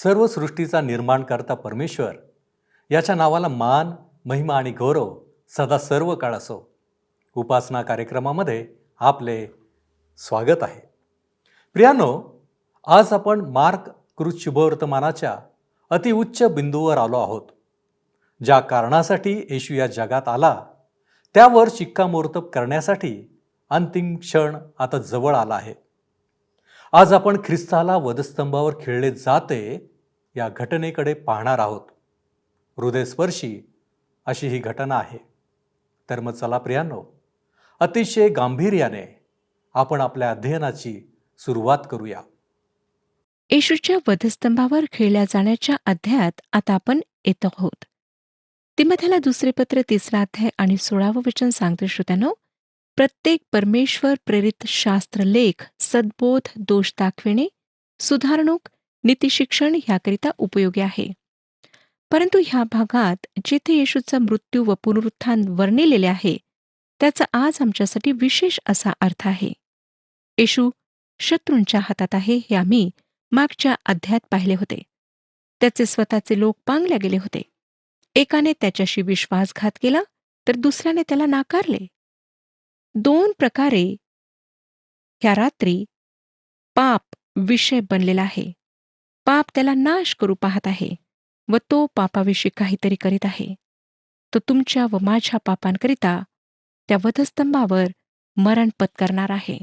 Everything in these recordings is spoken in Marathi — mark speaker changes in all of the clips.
Speaker 1: सर्व सृष्टीचा निर्माणकर्ता परमेश्वर याच्या नावाला मान, महिमा आणि गौरव सदा सर्व काळ असो. उपासना कार्यक्रमामध्ये आपले स्वागत आहे. प्रियानो, आज आपण मार्क कृत शुभवर्तमानाच्या अतिउच्च बिंदूवर आलो आहोत. ज्या कारणासाठी येशू या जगात आला त्यावर शिक्कामोर्तब करण्यासाठी अंतिम क्षण आता जवळ आला आहे. आज आपण ख्रिस्ताला वधस्तंभावर खिळले जाते या घटनेकडे पाहणार आहोत. हृदयस्पर्शी अशी ही घटना आहे. तर मग चला प्रियांनो, अतिशय गांभीर्याने आपण आपल्या अध्ययनाची सुरुवात करूया.
Speaker 2: येशूच्या वधस्तंभावर खिळल्या जाण्याच्या अध्यायात आता आपण येत आहोत. तिमोथेला दुसरे पत्र 3 अध्याय आणि 16 वचन सांगते श्रोत्यानो, प्रत्येक परमेश्वर प्रेरित शास्त्रलेख सद्बोध, दोष दाखविणे, सुधारणूक, नीतिशिक्षण ह्याकरिता उपयोगी आहे. परंतु ह्या भागात जेथे येशूचा मृत्यू व पुनरुत्थान वर्णिलेले आहे त्याचा आज आमच्यासाठी विशेष असा अर्थ आहे. येशू शत्रूंच्या हातात आहे हे आम्ही मागच्या अध्यायात पाहिले होते. त्याचे स्वतःचे लोक पांगल्या गेले होते. एकाने त्याच्याशी विश्वासघात केला तर दुसऱ्याने त्याला नाकारले. दोन प्रकारे ह्या रात्री पाप विषय बनलेला आहे. पाप त्याला नाश करू पाहत आहे व तो पापाविषयी काहीतरी करीत आहे. तो तुमच्या व माझ्या पापांकरिता त्या वधस्तंभावर मरण पत्करणार आहे.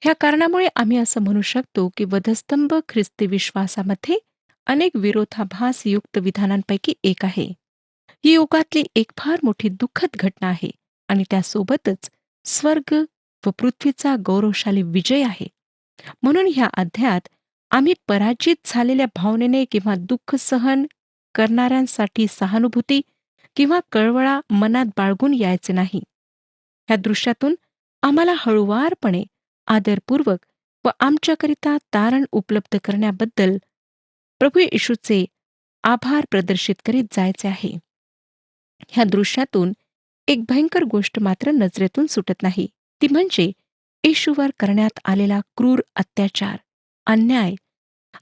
Speaker 2: ह्या कारणामुळे आम्ही असं म्हणू शकतो की वधस्तंभ ख्रिस्ती विश्वासामध्ये अनेक विरोधाभासयुक्त विधानांपैकी एक आहे. ही युगातली एक फार मोठी दुःखद घटना आहे आणि त्यासोबतच स्वर्ग व पृथ्वीचा गौरवशाली विजय आहे. म्हणून ह्या अध्यायात आम्ही पराजित झालेल्या भावनेने किंवा दुःख सहन करणाऱ्यांसाठी सहानुभूती किंवा कळवळा मनात बाळगून यायचे नाही. ह्या दृश्यातून आम्हाला हळुवारपणे, आदरपूर्वक व आमच्याकरिता तारण उपलब्ध करण्याबद्दल प्रभू येशूचे आभार प्रदर्शित करीत जायचे आहे. ह्या दृश्यातून एक भयंकर गोष्ट मात्र नजरेतून सुटत नाही. ती म्हणजे येशूवर करण्यात आलेला क्रूर अत्याचार, अन्याय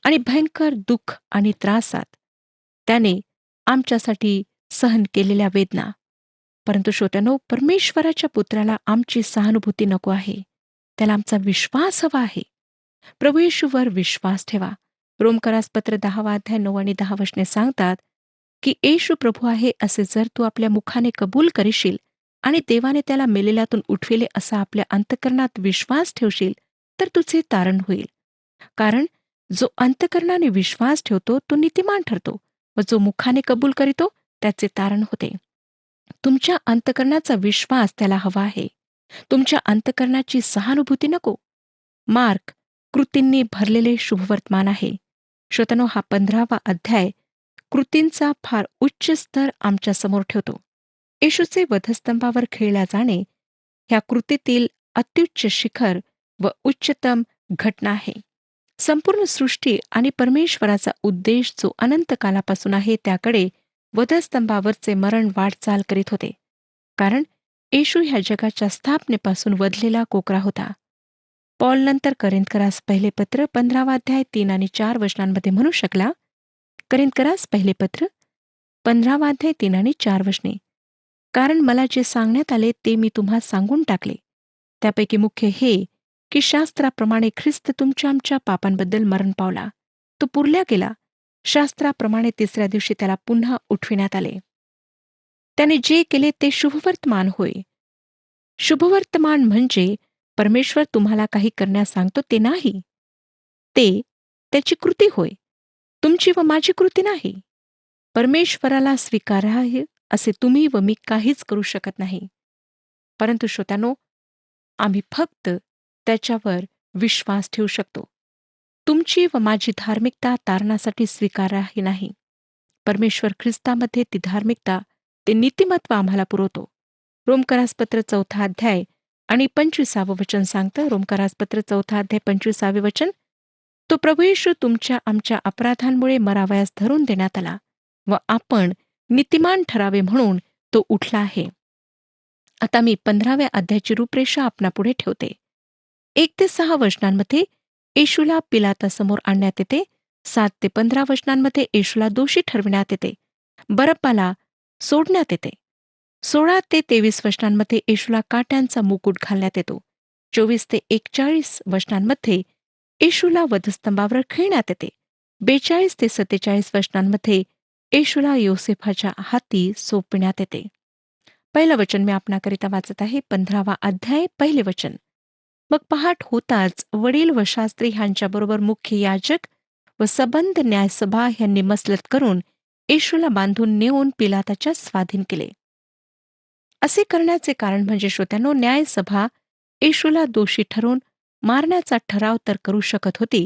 Speaker 2: आणि भयंकर दुःख आणि त्रासात त्याने आमच्यासाठी सहन केलेल्या वेदना. परंतु श्रोत्यानो, परमेश्वराच्या पुत्राला आमची सहानुभूती नको आहे. त्याला आमचा विश्वास हवा आहे. प्रभू येशूवर विश्वास ठेवा. रोमकरासपत्र 10 अध्याय 9 आणि 10 वचने सांगतात की येशू प्रभू आहे असे जर तू आपल्या मुखाने कबूल करशील आणि देवाने त्याला मेलेल्यातून उठविले असा आपल्या अंतकरणात विश्वास ठेवशील तर तुझे तारण होईल. कारण जो अंतकरणाने विश्वास ठेवतो तो नीतिमान ठरतो व जो मुखाने कबूल करीतो त्याचे तारण होते. तुमच्या अंतकरणाचा विश्वास त्याला हवा आहे. तुमच्या अंतकरणाची सहानुभूती नको. मार्क कृतींनी भरलेले शुभवर्तमान आहे. श्रोत्यानो, हा 15वा अध्याय कृतींचा फार उच्च स्तर आमच्या समोर ठेवतो. येशूचे वधस्तंभावर खिळल्या जाणे ह्या कृतीतील अत्युच्च शिखर व उच्चतम घटना आहे. संपूर्ण सृष्टी आणि परमेश्वराचा उद्देश जो अनंत कालापासून आहे त्याकडे वधस्तंभावरचे मरण वाटचाल करीत होते. कारण येशू ह्या जगाच्या स्थापनेपासून वधलेला कोकरा होता. पॉल नंतर करिंथकरास पहिले पत्र 15 अध्याय 3 आणि 4 वचनांमध्ये म्हणू शकला. करिंथकरास पहिले पत्र 15 अध्याय 3 आणि 4 वचने, कारण मला जे सांगण्यात आले ते मी तुम्हा सांगून टाकले. त्यापैकी मुख्य हे की शास्त्राप्रमाणे ख्रिस्त तुमच्या आमच्या पापांबद्दल मरण पावला. तो पुरल्या गेला. शास्त्राप्रमाणे 3ऱ्या दिवशी त्याला पुन्हा उठविण्यात आले. त्याने जे केले ते शुभवर्तमान होय. शुभवर्तमान म्हणजे परमेश्वर तुम्हाला काही करण्यास सांगतो ते नाही. ते त्याची कृती होय. तुमची व माझी कृती नाही. परमेश्वराला स्वीकारार्ह असे तुम्ही व मी काहीच करू शकत नाही. परंतु श्रोत्यानो, आम्ही फक्त त्याच्यावर विश्वास ठेवू शकतो. तुमची व माझी धार्मिकता तारणासाठी स्वीकारार्ह नाही. परमेश्वर ख्रिस्तामध्ये ती धार्मिकता, ते नीतिमत्व आम्हाला पुरवतो. रोमकरासपत्र 4 अध्याय आणि 25 वचन सांगतं. रोमकरासपत्र 4 अध्याय 25 वचन, तो प्रभू येशू तुमच्या आमच्या अपराधांमुळे मरावयास धरून देण्यात आला व आपण नीतिमान ठरावे म्हणून तो उठला आहे. आता मी 15व्या अध्यायाची रूपरेषा आपणापुढे ठेवते. 1 ते 6 वचनांमध्ये येशूला पिलातासमोर आणण्यात येते 7 ते 15 वचनांमध्ये येशूला दोषी ठरविण्यात येते. बरब्बाला सोडण्यात येते. 16 ते 23 वचनांमध्ये येशूला काट्यांचा मुकुट घालण्यात येतो. 24 ते 41 वचनांमध्ये येशूला वधस्तंभावर खिळण्यात येते. 42 ते 47 वचनांमध्ये येशूला योसेफाच्या हाती सोपविण्यात येते. पहिलं वचन मी आपणाकरिता वाचत आहे. 15वा अध्याय, पहिले वचन. मग पहाट होताच वडील व शास्त्री ह्यांच्याबरोबर मुख्य याजक व सबंध न्यायसभा ह्यांनी मसलत करून येशूला बांधून नेऊन पिलाताच्या स्वाधीन केले. असे करण्याचे कारण म्हणजे श्रोत्यानो, न्यायसभा येशूला दोषी ठरवून मारण्याचा ठराव तर करू शकत होती,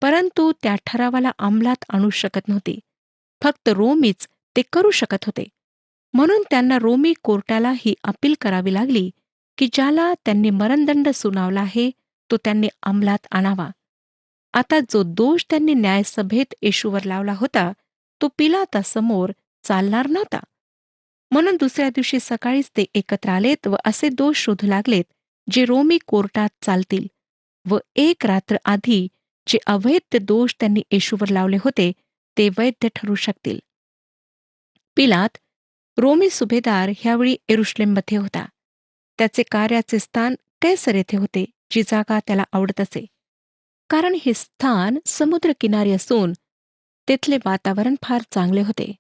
Speaker 2: परंतु त्या ठरावाला अंमलात आणू शकत नव्हती. फक्त रोमीच ते करू शकत होते. म्हणून त्यांना रोमी कोर्टाला ही अपील करावी लागली की ज्याला त्यांनी मरणदंड सुनावला आहे तो त्यांनी अंमलात आणावा. आता जो दोष त्यांनी न्यायसभेत येशूवर लावला होता तो पिलातासमोर चालणार नव्हता. म्हणून दुसऱ्या दिवशी सकाळीच ते एकत्र आलेत व असे दोष शोधू लागलेत जे रोमी कोर्टात चालतील व एक रात्र आधी जे अवैध दोष त्यांनी येशूवर लावले होते ते वैध ठरू शकतील. पिलात रोमी सुभेदार ह्यावेळी यरुशलेममध्ये होता. त्याचे कार्याचे स्थान कैसर येथे होते, जी जागा त्याला आवडत असे, कारण हे स्थान समुद्रकिनारी असून तेथले वातावरण फार चांगले होते.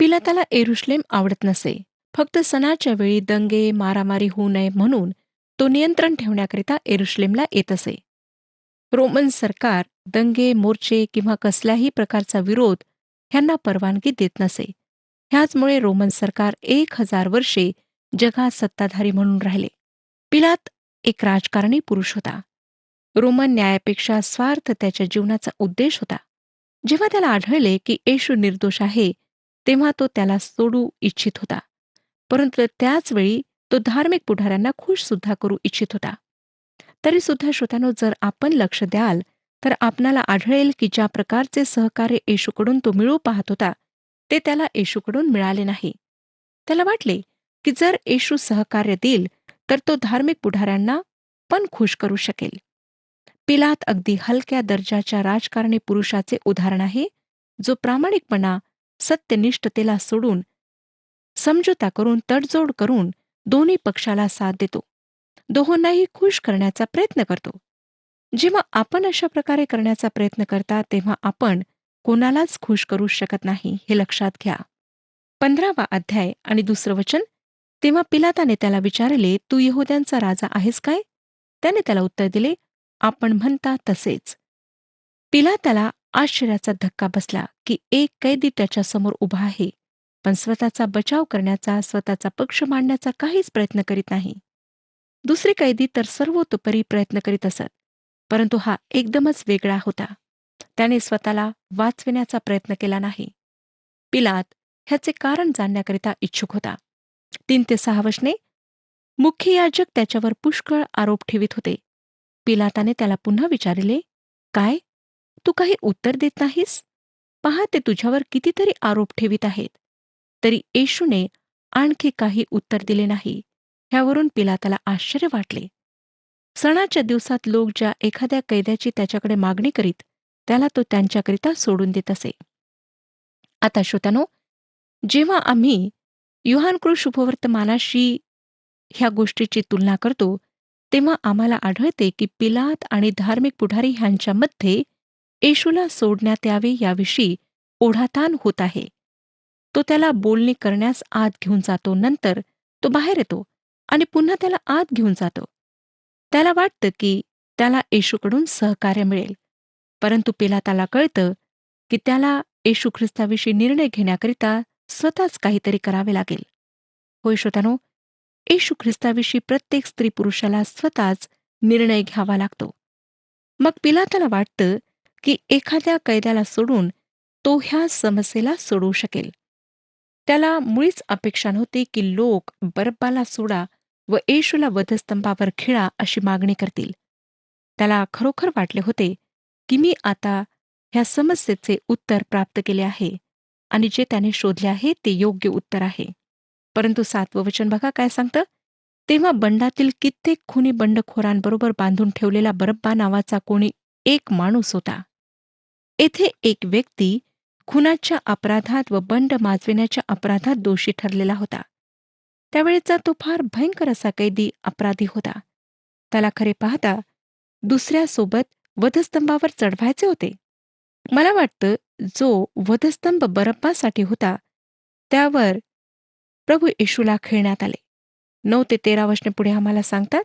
Speaker 2: पिलाताला यरुशलेम आवडत नसे. फक्त सणाच्या वेळी दंगे मारामारी होऊ नये म्हणून तो नियंत्रण ठेवण्याकरिता यरुशलेमला येत असे. रोमन सरकार दंगे मोर्चे किंवा कसल्याही प्रकारचा विरोध ह्यांना परवानगी देत नसे. ह्याचमुळे रोमन सरकार 1000 वर्षे जगात सत्ताधारी म्हणून राहिले. पिलात एक राजकारणी पुरुष होता. रोमन न्यायापेक्षा स्वार्थ त्याच्या जीवनाचा उद्देश होता. जेव्हा त्याला आढळले की येशू निर्दोष आहे तेव्हा तो त्याला सोडू इच्छित होता, परंतु त्याच वेळी तो धार्मिक पुढाऱ्यांना खुश सुद्धा करू इच्छित होता. तरी सुद्धा श्रोत्यानो, जर आपण लक्ष द्याल तर आपणाला आढळेल की ज्या प्रकारचे सहकार्य येशूकडून तो मिळू पाहत होता ते त्याला येशूकडून मिळाले नाही. त्याला वाटले की जर येशू सहकार्य देईल तर तो धार्मिक पुढाऱ्यांना पण खुश करू शकेल. पिलात अगदी हलक्या दर्जाच्या राजकारणी पुरुषाचे उदाहरण आहे, जो प्रामाणिकपणा सत्यनिष्ठतेला सोडून समझोता करून तडजोड करून दोन्ही पक्षाला साथ देतो. दोहोंनाही खुश करण्याचा प्रयत्न करतो. जेव्हा आपण अशा प्रकारे करण्याचा प्रयत्न करता तेव्हा आपण कोणालाच खुश करू शकत नाही, हे लक्षात घ्या. 15वा अध्याय आणि 2रं वचन. तेव्हा पिलाताने त्याला विचारले, तू यहूद्यांचा राजा आहेस काय? त्याने त्याला उत्तर दिले, आपण म्हणता तसेच. पिलाताला आश्चर्याचा धक्का बसला की एक कैदी त्याच्यासमोर उभा आहे, पण स्वतःचा बचाव करण्याचा, स्वतःचा पक्ष मांडण्याचा काहीच प्रयत्न करीत नाही. दुसरे कैदी तर सर्वतोपरी प्रयत्न करीत असत, परंतु हा एकदमच वेगळा होता. त्याने स्वतःला वाचविण्याचा प्रयत्न केला नाही. पिलात ह्याचे कारण जाणण्याकरिता इच्छुक होता. 3 ते 6 वचने. मुख्य याजक त्याच्यावर पुष्कळ आरोप ठेवित होते. पिलाताने त्याला पुन्हा विचारले, काय, तू काही उत्तर देत नाहीस? पहा, ते तुझ्यावर कितीतरी आरोप ठेवित आहेत. तरी येशूने आणखी काही उत्तर दिले नाही. ह्यावरून पिलाताला आश्चर्य वाटले. सणाच्या दिवसात लोक ज्या एखाद्या कैद्याची त्याच्याकडे मागणी करीत त्याला तो त्यांच्याकरिता सोडून देत असे. आता श्रोत्यानो, जेव्हा आम्ही योहानकृत शुभवर्तमानाशी ह्या गोष्टीची तुलना करतो तेव्हा आम्हाला आढळते की पिलात आणि धार्मिक पुढारी ह्यांच्यामध्ये येशूला सोडण्यात यावे याविषयी ओढाताण होत आहे. तो त्याला बोलणी करण्यास आत घेऊन जातो, नंतर तो बाहेर येतो आणि पुन्हा त्याला आत घेऊन जातो. त्याला वाटतं की त्याला येशूकडून सहकार्य मिळेल, परंतु पिलाताला कळतं की त्याला येशू ख्रिस्ताविषयी निर्णय घेण्याकरिता स्वतःच काहीतरी करावे लागेल. होय श्रोत्यानो, येशू ख्रिस्ताविषयी प्रत्येक स्त्री पुरुषाला स्वतःच निर्णय घ्यावा लागतो. मग पिलाताला वाटतं की एखाद्या कैद्याला सोडून तो ह्या समस्येला सोडवू शकेल. त्याला मुळीच अपेक्षा नव्हती की लोक बरब्बाला सोडा व येशूला वधस्तंभावर खिळा अशी मागणी करतील. त्याला खरोखर वाटले होते की मी आता ह्या समस्येचे उत्तर प्राप्त केले आहे आणि जे त्याने शोधले आहे ते योग्य उत्तर आहे. परंतु 7वं वचन बघा काय सांगतं. तेव्हा बंडातील कित्येक खुनी बंडखोरांबरोबर बांधून ठेवलेला बरब्बा नावाचा कोणी एक माणूस होता. येथे एक व्यक्ती खुनाच्या अपराधात व बंड माजविण्याच्या अपराधात दोषी ठरलेला होता. त्यावेळेचा तो फार भयंकर असा कैदी अपराधी होता. त्याला खरे पाहता दुसऱ्यासोबत वधस्तंभावर चढवायचे होते. मला वाटतं जो वधस्तंभ बरप्पासाठी होता त्यावर प्रभू येशूला खेळण्यात आले. 9 ते 13 वचने पुढे आम्हाला सांगतात,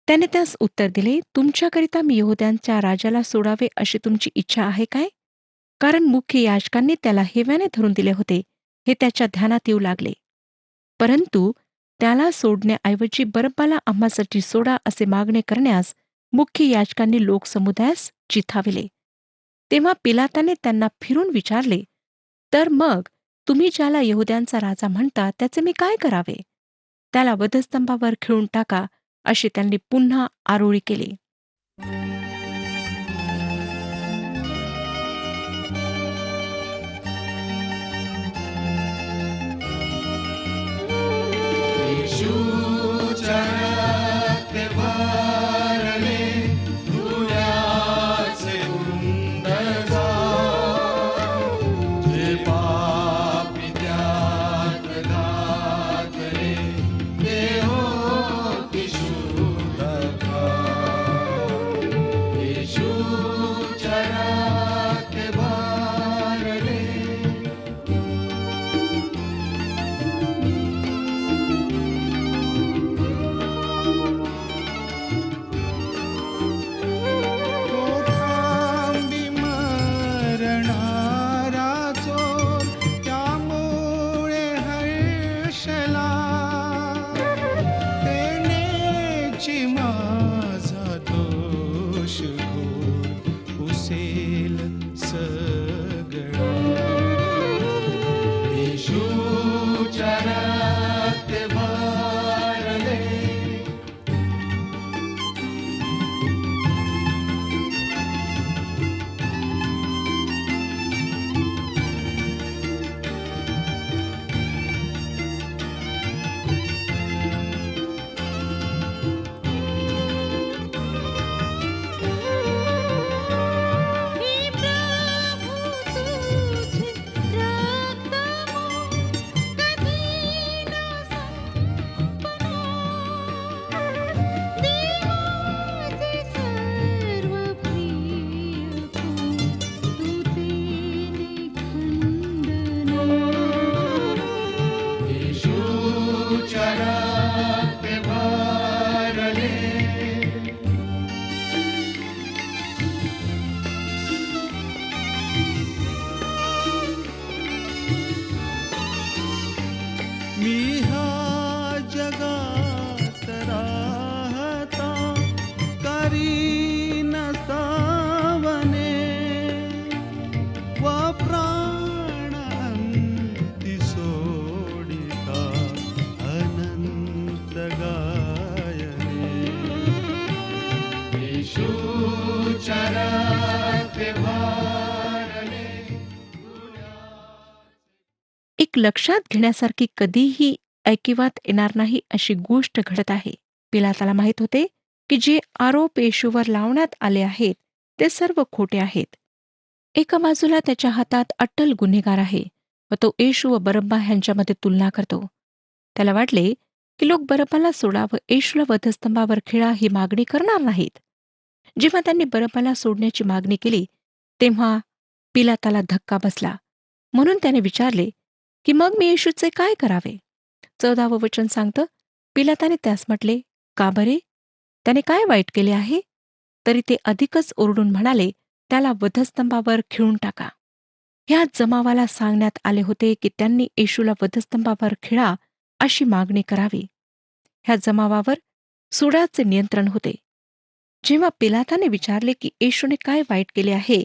Speaker 2: त्याने त्यास उत्तर दिले, तुमच्याकरिता मी यहूद्यांच्या राजाला सोडावे अशी तुमची इच्छा आहे काय? कारण मुख्य याजकांनी त्याला हेव्याने धरून दिले होते हे त्याच्या ध्यानात येऊ लागले. परंतु त्याला सोडण्याऐवजी बरब्बाला आम्हासाठी सोडा असे मागणे करण्यास मुख्य याजकांनी लोकसमुदायास चिथाविले. तेव्हा पिलाताने त्यांना फिरून विचारले, तर मग तुम्ही ज्याला यहूद्यांचा राजा म्हणता त्याचे मी काय करावे? त्याला वधस्तंभावर खिळून टाका अशी त्यांनी पुन्हा आरोळी केली.
Speaker 3: येशूच्या रक्तभरले धुण्याचे वृंद जा, जे पापी त्यात घातले, ते होती शुद्धता. येशूच्या रक्तभरले कोथांबी मरणारा चोर, त्यामुळे हर्षला तेनेची माझा दोष घोर पुसेल सगळा. येशूच्या रक्तभरले येशूच्या रक्तभरले मी ह्या जगात राहता करीन सावने, व प्राण अंती सोडिता अनंत गायने. येशूच्या रक्तभरले
Speaker 2: एक लक्षात घेण्यासारखी कधीही ऐकिवात येणार नाही अशी गोष्ट घडत आहे. पिलाताला माहीत होते की जे आरोप येशूवर लावण्यात आले आहेत ते सर्व खोटे आहेत. एका बाजूला त्याच्या हातात अट्टल गुन्हेगार आहे व तो येशू व बरब्बा ह्यांच्यामध्ये तुलना करतो. त्याला वाटले की लोक बरब्बाला सोडा व येशूला वधस्तंभावर खिळा ही मागणी करणार नाहीत. जेव्हा त्यांनी बरब्बाला सोडण्याची मागणी केली तेव्हा पिलाताला धक्का बसला. म्हणून त्याने विचारले की मग मी येशूचे काय करावे? 14वं वचन सांगतं, पिलाताने त्यास म्हटले, का बरे? त्याने काय वाईट केले आहे? तरी ते अधिकच ओरडून म्हणाले, त्याला वधस्तंभावर खिळून टाका. ह्या जमावाला सांगण्यात आले होते की त्यांनी येशूला वधस्तंभावर खिळा अशी मागणी करावी. ह्या जमावावर सुडाचे नियंत्रण होते. जेव्हा पिलाताने विचारले की येशूने काय वाईट केले आहे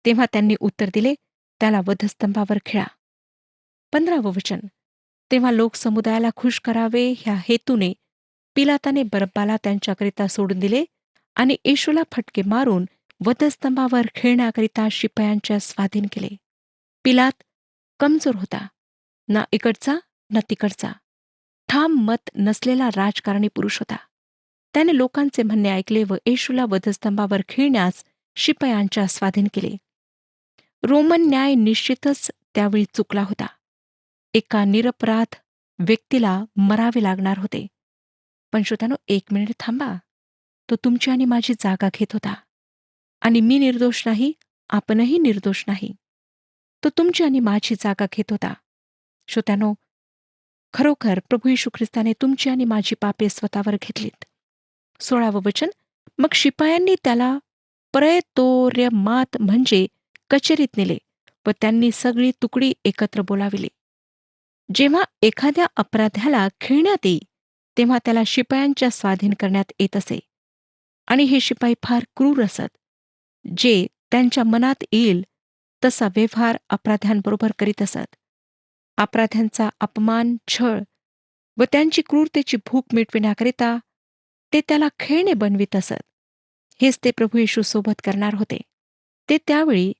Speaker 2: तेव्हा त्यांनी उत्तर दिले, त्याला वधस्तंभावर खिळा. 15वं वचन, तेव्हा लोक समुदायाला खुश करावे ह्या हेतूने पिलाताने बरब्बाला त्यांच्याकरिता सोडून दिले आणि येशूला फटके मारून वधस्तंभावर खेळण्याकरिता शिपायांच्या स्वाधीन केले. पिलात कमजोर होता, ना इकडचा ना तिकडचा, ठाम मत नसलेला राजकारणी पुरुष होता. त्याने लोकांचे म्हणणे ऐकले व येशूला वधस्तंभावर खिळण्यास शिपायांच्या स्वाधीन केले. रोमन न्याय निश्चितच त्यावेळी चुकला होता. एका निरपराध व्यक्तीला मरावे लागणार होते. पण श्रोत्यानो, 1 मिनिट थांबा. तो तुमची आणि माझी जागा घेत होता. आणि मी निर्दोष नाही, आपणही निर्दोष नाही. तो तुमची आणि माझी जागा घेत होता. श्रोत्यानो, खरोखर प्रभू येशू ख्रिस्ताने तुमची आणि माझी पापे स्वतःवर घेतलीत. 16वं वचन, मग शिपायांनी त्याला प्रयतोर्यमात म्हणजे कचेरीत नेले व त्यांनी सगळी तुकडी एकत्र बोलाविली. जेव्हा एखाद्या अपराध्याला खिळण्यात येई तेव्हा त्याला शिपायांच्या स्वाधीन करण्यात येत असे. आणि हे शिपाई फार क्रूर असत, जे त्यांच्या मनात येईल तसा व्यवहार अपराध्यांबरोबर करीत असत. अपराध्यांचा अपमान, छळ व त्यांची क्रूरतेची भूक मिटविण्याकरिता ते त्याला खेळणे बनवित असत. हेच ते प्रभू येशू सोबत करणार होते. ते त्यावेळी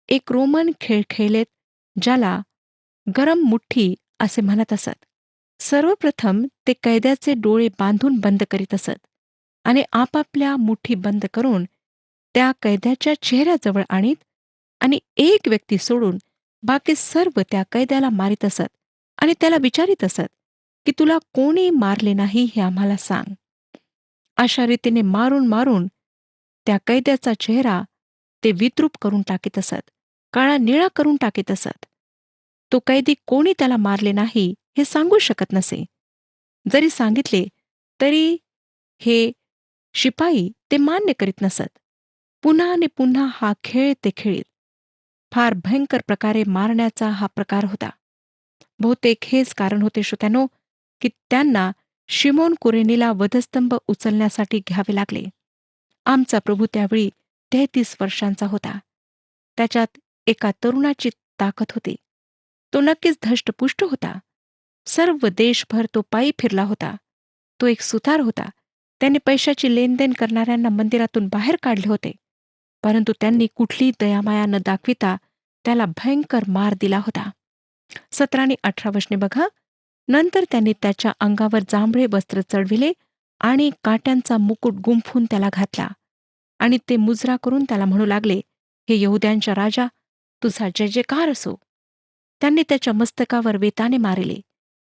Speaker 2: एक रोमन खेळ खेळलेत, ज्याला गरम मुठ्ठी असे म्हणत असत. सर्वप्रथम ते कैद्याचे डोळे बांधून बंद करीत असत आणि आपापल्या मुठी बंद करून त्या कैद्याच्या चेहऱ्याजवळ आणीत आणि एक व्यक्ती सोडून बाकी सर्व त्या कैद्याला मारित असत आणि त्याला विचारित असत की तुला कोणी मारले नाही हे आम्हाला सांग. अशा रीतीने मारून मारून त्या कैद्याचा चेहरा ते विद्रूप करून टाकीत असत, काळा निळा करून टाकीत असत. तो कैदी कोणी त्याला मारले नाही हे सांगू शकत नसे. जरी सांगितले तरी हे शिपाई ते मान्य करीत नसत. पुन्हा आणि पुन्हा हा खेळ ते खेळीत. फार भयंकर प्रकारे मारण्याचा हा प्रकार होता. बहुतेक हेच कारण होते श्रोत्यानो, की त्यांना शिमोन कुरेनीला वधस्तंभ उचलण्यासाठी घ्यावे लागले. आमचा प्रभू त्यावेळी 33 वर्षांचा होता. त्याच्यात एका तरुणाची ताकद होती. तो नक्कीच धष्टपुष्ट होता. सर्व देशभर तो पायी फिरला होता. तो एक सुतार होता. त्याने पैशाची लेनदेन करणाऱ्यांना मंदिरातून बाहेर काढले होते. परंतु त्यांनी कुठलीही दयामाया न दाखविता त्याला भयंकर मार दिला होता. 17 आणि 18 वचने बघा. नंतर त्यांनी त्याच्या अंगावर जांभळे वस्त्र चढविले आणि काट्यांचा मुकुट गुंफून त्याला घातला आणि ते मुजरा करून त्याला म्हणू लागले, हे यहुद्यांच्या राजा, तुझा जय जयकार असो. त्यांनी त्याच्या मस्तकावर वेताने मारिले.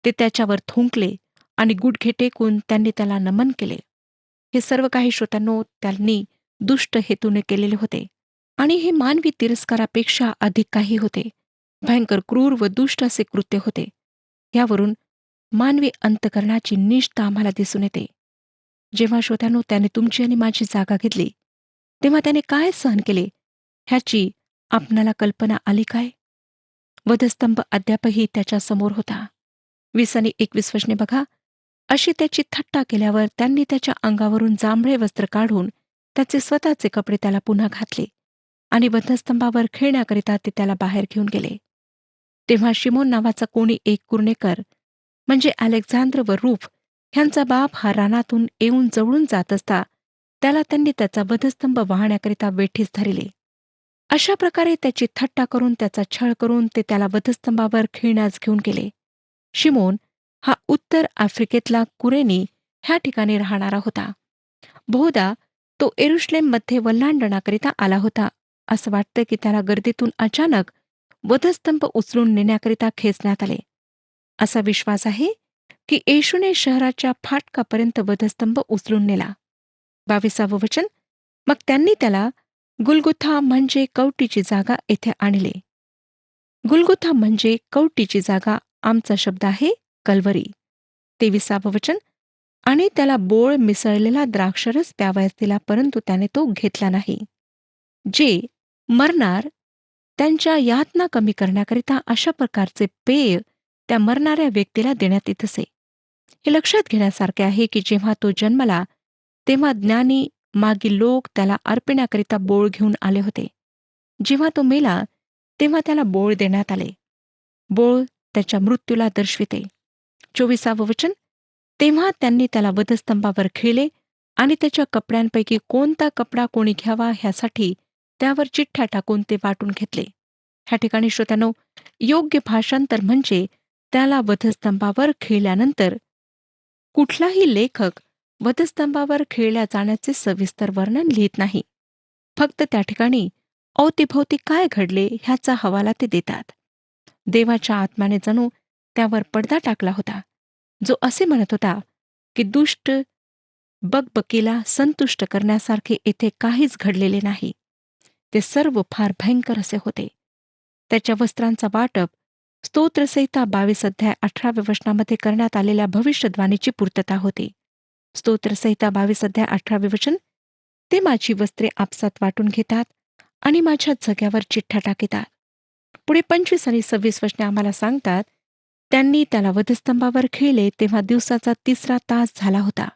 Speaker 2: ते त्याच्यावर थुंकले आणि गुडघे टेकून त्यांनी त्याला नमन केले. हे सर्व काही श्रोत्यांनो त्यांनी दुष्ट हेतूने केलेले होते आणि हे मानवी तिरस्कारापेक्षा अधिक काही होते. भयंकर क्रूर व दुष्ट असे कृत्य होते. यावरून मानवी अंतकरणाची निष्ठा आम्हाला दिसून येते. जेव्हा श्रोत्यांनो त्याने तुमची आणि माझी जागा घेतली, तेव्हा त्याने काय सहन केले ह्याची आपणाला कल्पना आली काय? वधस्तंभ अद्यापही त्याच्या समोर होता. 20 आणि 21 वचने बघा. अशी त्याची थट्टा केल्यावर त्यांनी त्याच्या अंगावरून जांभळे वस्त्र काढून त्याचे स्वतःचे कपडे त्याला पुन्हा घातले आणि वधस्तंभावर खेळण्याकरिता ते त्याला बाहेर घेऊन गेले. तेव्हा शिमोन नावाचा कोणी एक कुरणेकर म्हणजे अलेक्झांद्र व रूफ ह्यांचा बाप हा रानातून येऊन जवळून जात असता त्याला त्यांनी त्याचा वधस्तंभ वाहण्याकरिता वेठीस धरिले. अशा प्रकारे त्याची थट्टा करून त्याचा छळ करून ते त्याला वधस्तंभावर खेळण्यास घेऊन गेले. शिमोन हा उत्तर आफ्रिकेतला कुरेनी ह्या ठिकाणी राहणारा होता. बहुधा तो येरुशलेममध्ये वल्हांडणाकरिता आला होता. असं वाटतं की त्याला गर्दीतून अचानक वधस्तंभ उचलून नेण्याकरिता खेचण्यात आले. असा विश्वास आहे की येशूने शहराच्या फाटकापर्यंत वधस्तंभ उचलून नेला. 22 वचन. मग त्यांनी त्याला गुलगुथा म्हणजे कवटीची जागा येथे आणले. गुलगुथा म्हणजे कवटीची जागा आमचा शब्द आहे कल्वरी. 23 वचन. आणि त्याला बोळ मिसळलेला द्राक्षरस प्यावयास दिला, परंतु त्याने तो घेतला नाही. जे मरणार त्यांच्या यातना कमी करण्याकरिता अशा प्रकारचे पेय त्या मरणाऱ्या व्यक्तीला देण्यात येत असे. हे लक्षात घेण्यासारखे आहे की जेव्हा तो जन्मला तेव्हा ज्ञानी मागील लोक त्याला अर्पण्याकरिता बोळ घेऊन आले होते. जेव्हा तो मेला तेव्हा त्याला बोळ देण्यात आले. बोळ त्याच्या मृत्यूला दर्शविते. 24 वचन. तेव्हा त्यांनी त्याला वधस्तंभावर खिळले आणि त्याच्या कपड्यांपैकी कोणता कपडा कोणी घ्यावा ह्यासाठी त्यावर चिठ्ठ्या टाकून ते वाटून घेतले. ह्या ठिकाणी श्रोत्यांनो योग्य भाषांतर म्हणजे त्याला वधस्तंभावर खिळल्यानंतर. कुठलाही लेखक वधस्तंभावर खिळल्या जाण्याचे सविस्तर वर्णन लिहित नाही. फक्त त्या ठिकाणी अवतीभोवती काय घडले ह्याचा हवाला ते देतात. देवाच्या आत्म्याने जणू त्यावर पडदा टाकला होता, जो असे म्हणत होता की दुष्ट बकबकीला संतुष्ट करण्यासारखे येथे काहीच घडलेले नाही. ते सर्व फार भयंकर असे होते. त्याच्या वस्त्रांचा वाटप स्तोत्रसंहिता 22 अध्याय 18 वचनामध्ये करण्यात आलेल्या भविष्यद्वाणीची पूर्तता होती. स्तोत्रसंहिता 22 अध्याय 18 वचन, ते माझी वस्त्रे आपसात वाटून घेतात आणि माझ्या जग्यावर चिठ्ठ्या टाकितात. पुढे 25 आणि 26 वचने आम्हाला सांगतात, त्यांनी त्याला वधस्तंभावर खिळले तेव्हा दिवसाचा 3रा तास झाला होता.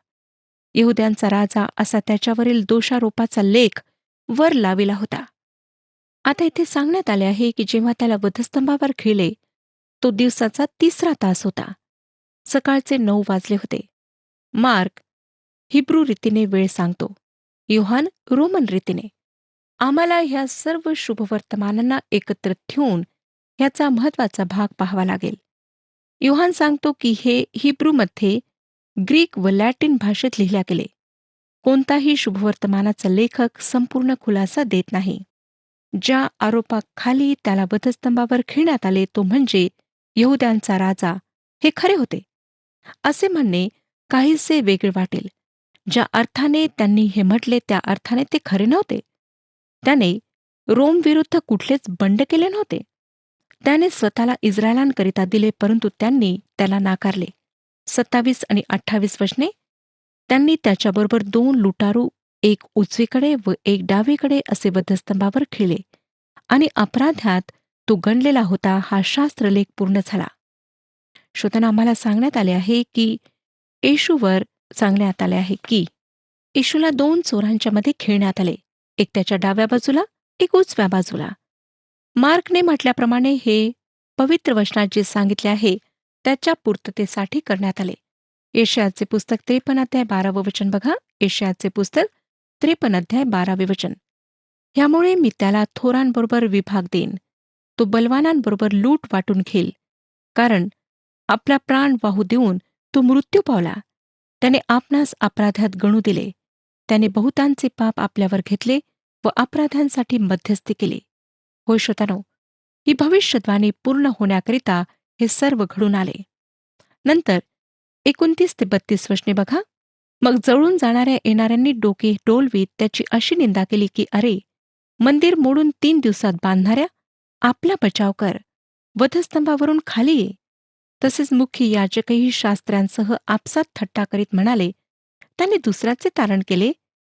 Speaker 2: यहुद्यांचा राजा असा त्याच्यावरील दोषारोपाचा लेख वर लाविला होता. आता इथे सांगण्यात आले आहे की जेव्हा त्याला वधस्तंभावर खिळले तो दिवसाचा 3रा तास होता. सकाळचे 9 वाजले होते. मार्क हिब्रू रीतीने वेळ सांगतो, योहान रोमन रीतीने. आम्हाला ह्या सर्व शुभवर्तमानांना एकत्र ठेवून ह्याचा महत्वाचा भाग पाहावा लागेल. योहान सांगतो की हे हिब्रूमध्ये ग्रीक व लॅटिन भाषेत लिहिल्या गेले. कोणताही शुभवर्तमानाचा लेखक संपूर्ण खुलासा देत नाही. ज्या आरोपाखाली त्याला वधस्तंभावर खिळण्यात आले तो म्हणजे यहुद्यांचा राजा, हे खरे होते असे म्हणणे काहीसे वेगळे वाटेल. ज्या अर्थाने त्यांनी हे म्हटले त्या अर्थाने ते खरे नव्हते. त्याने रोम विरुद्ध कुठलेच बंड केले नव्हते. त्याने स्वतःला इस्रायलांकरिता दिले, परंतु त्यांनी त्याला नाकारले. 27 आणि 28 वचने, त्यांनी त्याच्याबरोबर 2 लुटारू, एक उजवीकडे व एक डावीकडे असे वधस्तंभावर खिळले आणि अपराध्यात तो गणलेला होता. हा शास्त्रलेख पूर्ण झाला. श्रोत्यांनो, आम्हाला सांगण्यात आले आहे की येशूला 2 चोरांच्या मध्ये खिळण्यात आले, एक त्याच्या डाव्या बाजूला, एक उजव्या बाजूला. मार्कने म्हटल्याप्रमाणे हे पवित्र वचनात जे सांगितले आहे त्याच्या पूर्ततेसाठी करण्यात आले. यशायाचे पुस्तक 53 अध्याय 12 वचन बघा. यशायाचे पुस्तक 53 अध्याय 12 वचन. ह्यामुळे मी त्याला थोरांबरोबर विभाग देईन, तो बलवानांबरोबर लूट वाटून घेईल, कारण आपला प्राण वाहू देऊन तो मृत्यू पावला. त्याने आपणास अपराध्यात गणू दिले. त्याने बहुतांचे पाप आपल्यावर घेतले व अपराध्यांसाठी मध्यस्थी केली. होय श्रोत्यानो, ही भविष्यद्वाणी पूर्ण होण्याकरिता हे सर्व घडून आले. नंतर 29 ते 32 वचने बघा. मग जळून जाणाऱ्या येणाऱ्यांनी डोके डोलवीत त्याची अशी निंदा केली की, अरे, मंदिर मोडून 3 दिवसात बांधणाऱ्या, आपला बचाव कर, वधस्तंभावरून खाली ये. तसेच मुख्य याजकही शास्त्र्यांसह आपसात थट्टा करीत म्हणाले, त्याने दुसऱ्याचे तारण केले,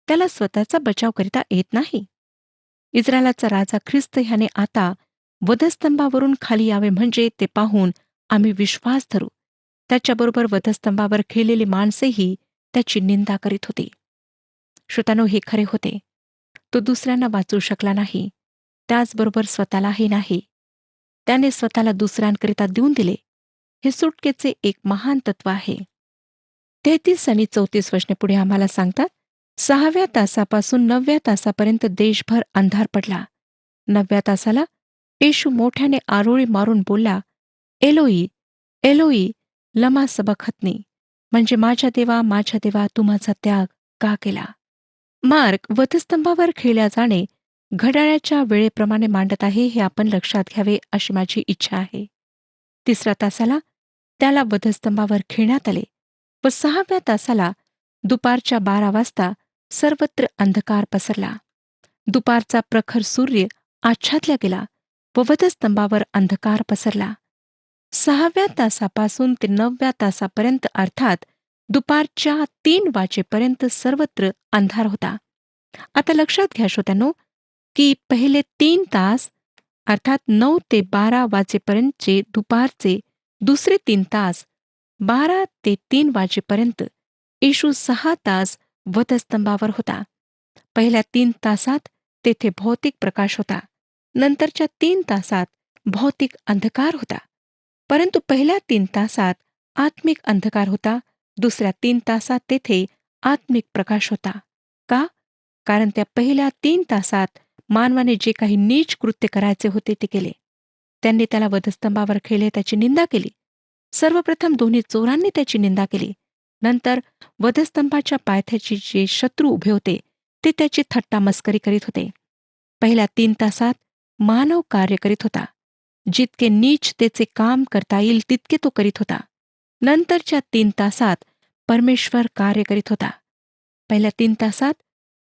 Speaker 2: त्याला स्वतःचा बचाव करिता येत नाही. इस्रायलाचा राजा ख्रिस्त ह्याने आता वधस्तंभावरून खाली यावे म्हणजे ते पाहून आम्ही विश्वास धरू. त्याच्याबरोबर वधस्तंभावर खिळलेली माणसेही त्याची निंदा करीत होती. श्रोत्यानो, हे खरे होते. तो दुसऱ्यांना वाचवू शकला नाही, त्याचबरोबर स्वतःलाही नाही. त्याने स्वतःला दुसऱ्यांकरिता देऊन दिले. हे सुटकेचे एक महान तत्व आहे. 33 आणि 34 वचने पुढे आम्हाला सांगतात, 6व्या तासापासून 9व्या तासापर्यंत देशभर अंधार पडला. 9व्या तासाला येशू मोठ्याने आरोळी मारून बोलला, एलोई एलोई लमा सबखतनी, म्हणजे माझ्या देवा तू माझा त्याग का केला. मार्क वधस्तंभावर खिळल्या जाणे घड्याळाच्या वेळेप्रमाणे मांडत आहे, हे आपण लक्षात घ्यावे अशी माझी इच्छा आहे. 3ऱ्या तासाला त्याला वधस्तंभावर खिळण्यात आले व 6व्या तासाला दुपारच्या 12 वाजता सर्वत्र अंधकार पसरला. दुपारचा प्रखर सूर्य आच्छादला गेला व वधस्तंभावर अंधकार पसरला. 6व्या तासापासून ते 9व्या तासापर्यंत, अर्थात दुपारच्या 3 वाजेपर्यंत सर्वत्र अंधार होता. आता लक्षात घ्या श्रोत्यांनो, की पहिले 3 तास अर्थात 9 ते 12 वाजेपर्यंतचे दुपारचे दुसरे 3 तास 12 ते 3 वाजेपर्यंत येशू 6 तास वधस्तंभावर होता. पहिल्या 3 तासात तेथे भौतिक प्रकाश होता, नंतरच्या 3 तासात भौतिक अंधकार होता. परंतु पहिल्या 3 तासात आत्मिक अंधकार होता, दुसऱ्या 3 तासात तेथे आत्मिक प्रकाश होता. का? कारण त्या पहिल्या 3 तासात मानवाने जे काही नीच कृत्य करायचे होते ते केले. त्यांनी त्याला वधस्तंभावर खिळले, त्याची निंदा केली. सर्वप्रथम दोन्ही चोरांनी त्याची निंदा केली. नंतर वधस्तंभाच्या पायथ्याची जे शत्रू उभे होते ते त्याची थट्टा मस्करी करीत होते. पहिल्या 3 तासात मानव कार्य करीत होता. जितके नीच त्याचे काम करता येईल तितके तो करीत होता. नंतरच्या 3 तासात परमेश्वर कार्य करीत होता. पहिल्या 3 तासात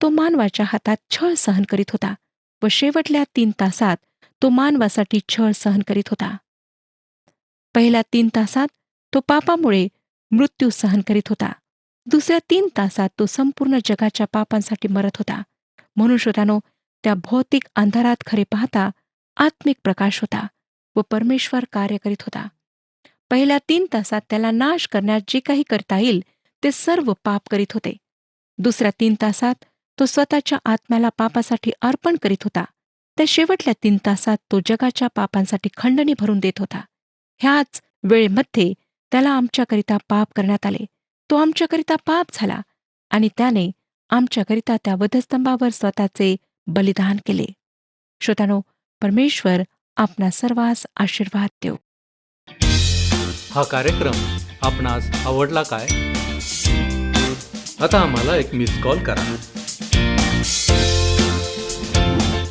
Speaker 2: तो मानवाच्या हातात छळ सहन करीत होता व शेवटल्या 3 तासात तो मानवासाठी छळ सहन करीत होता. पहिल्या 3 तासात तो पापामुळे मृत्यू सहन करीत होता. दुसऱ्या 3 तासात तो संपूर्ण जगाच्या पापांसाठी मरत होता. म्हणून श्रोत्यानो, त्या भौतिक अंधारात खरे पाहता आत्मिक प्रकाश होता व परमेश्वर कार्य करीत होता. पहिल्या 3 तासात त्याला नाश करण्यास जे काही करता येईल ते सर्व पाप करीत होते. दुसऱ्या 3 तासात तो स्वतःच्या आत्म्याला पापासाठी अर्पण करीत होता. त्या शेवटल्या 3 तासात तो जगाच्या पापांसाठी खंडणी भरून देत होता. ह्याच वेळेमध्ये त्याला आमच्याकरिता पाप करण्यात आले. तो आमच्याकरिता पाप झाला आणि त्याने आमच्याकरिता त्या वधस्तंभावर स्वतःचे बलिदान केले. श्रोत्यानो, परमेश्वर आपणा सर्वांस आशीर्वाद देव.
Speaker 1: हा कार्यक्रम आपणास आवडला काय? आता आम्हाला एक मिस कॉल करा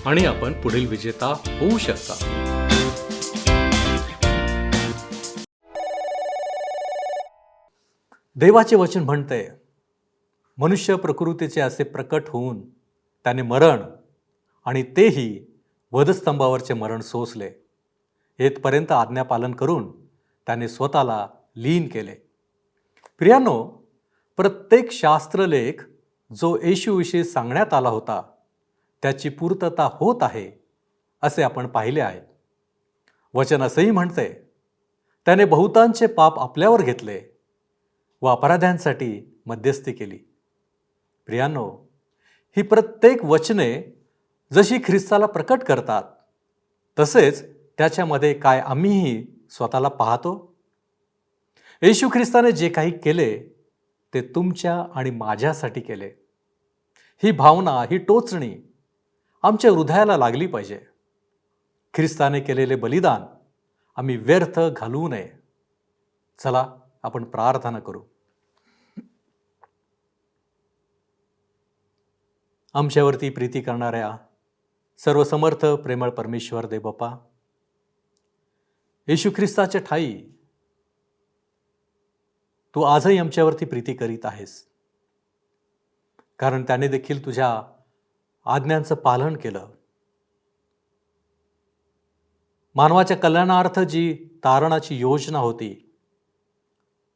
Speaker 1: आणि आपण पुढील विजेता होऊ शकता. देवाचे वचन म्हणते, मनुष्य प्रकृतीचे असे प्रकट होऊन त्याने मरण आणि तेही वधस्तंभावरचे मरण सोसले. येथपर्यंत आज्ञापालन करून त्याने स्वतःला लीन केले. प्रियांनो, प्रत्येक शास्त्रलेख जो येशूविषयी सांगण्यात आला होता त्याची पूर्तता होत आहे असे आपण पाहिले आहे. वचन असंही म्हणते, त्याने बहुतांचे पाप आपल्यावर घेतले व अपराध्यांसाठी मध्यस्थी केली. प्रियांनो, ही प्रत्येक वचने जशी ख्रिस्ताला प्रकट करतात तसेच त्याच्यामध्ये काय आम्हीही स्वतःला पाहतो. येशू ख्रिस्ताने जे काही केले ते तुमच्या आणि माझ्यासाठी केले. ही भावना, ही टोचणी आमच्या हृदयाला लागली पाहिजे. ख्रिस्ताने केलेले बलिदान आम्ही व्यर्थ घालवू नये. चला आपण प्रार्थना करू. आमच्यावरती प्रीती करणाऱ्या सर्वसमर्थ प्रेमळ परमेश्वर देवबापा, येशू ख्रिस्ताच्या ठाई तू आजही आमच्यावरती प्रीती करीत आहेस, कारण त्याने देखील तुझ्या आज्ञांचं पालन केलं. मानवाच्या कल्याणार्थ जी तारणाची योजना होती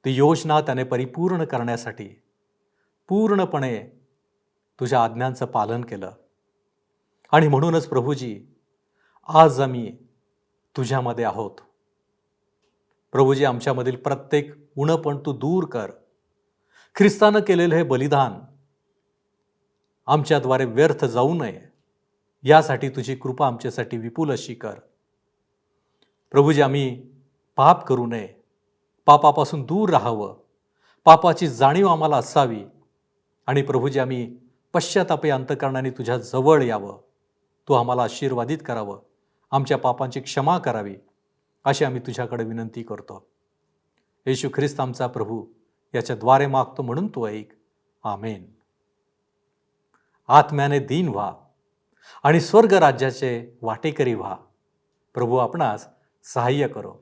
Speaker 1: ती योजना त्याने परिपूर्ण करण्यासाठी पूर्णपणे तुझ्या आज्ञांचं पालन केलं. आणि म्हणूनच प्रभूजी, आज आम्ही तुझ्यामध्ये आहोत. प्रभूजी, आमच्यामधील प्रत्येक उणपण तू दूर कर. ख्रिस्तानं केलेलं हे बलिदान आमच्याद्वारे व्यर्थ जाऊ नये यासाठी तुझी कृपा आमच्यासाठी विपुल अशी कर. प्रभूजी, आम्ही पाप करू नये, पापापासून दूर राहावं, पापाची जाणीव आम्हाला असावी. आणि प्रभूजी, आम्ही पश्चातापी अंतकरणाने तुझ्या जवळ यावं, तू आम्हाला आशीर्वादित करावं, आमच्या पापांची क्षमा करावी अशी आम्ही तुझ्याकडे विनंती करतो. येशू ख्रिस्त आमचा प्रभू याच्याद्वारे मागतो म्हणून तू ऐक. आमेन. आत्म्याने दीन व्हा आणि स्वर्ग राज्याचे वाटेकरी व्हा. प्रभू आपणास सहाय्य करो.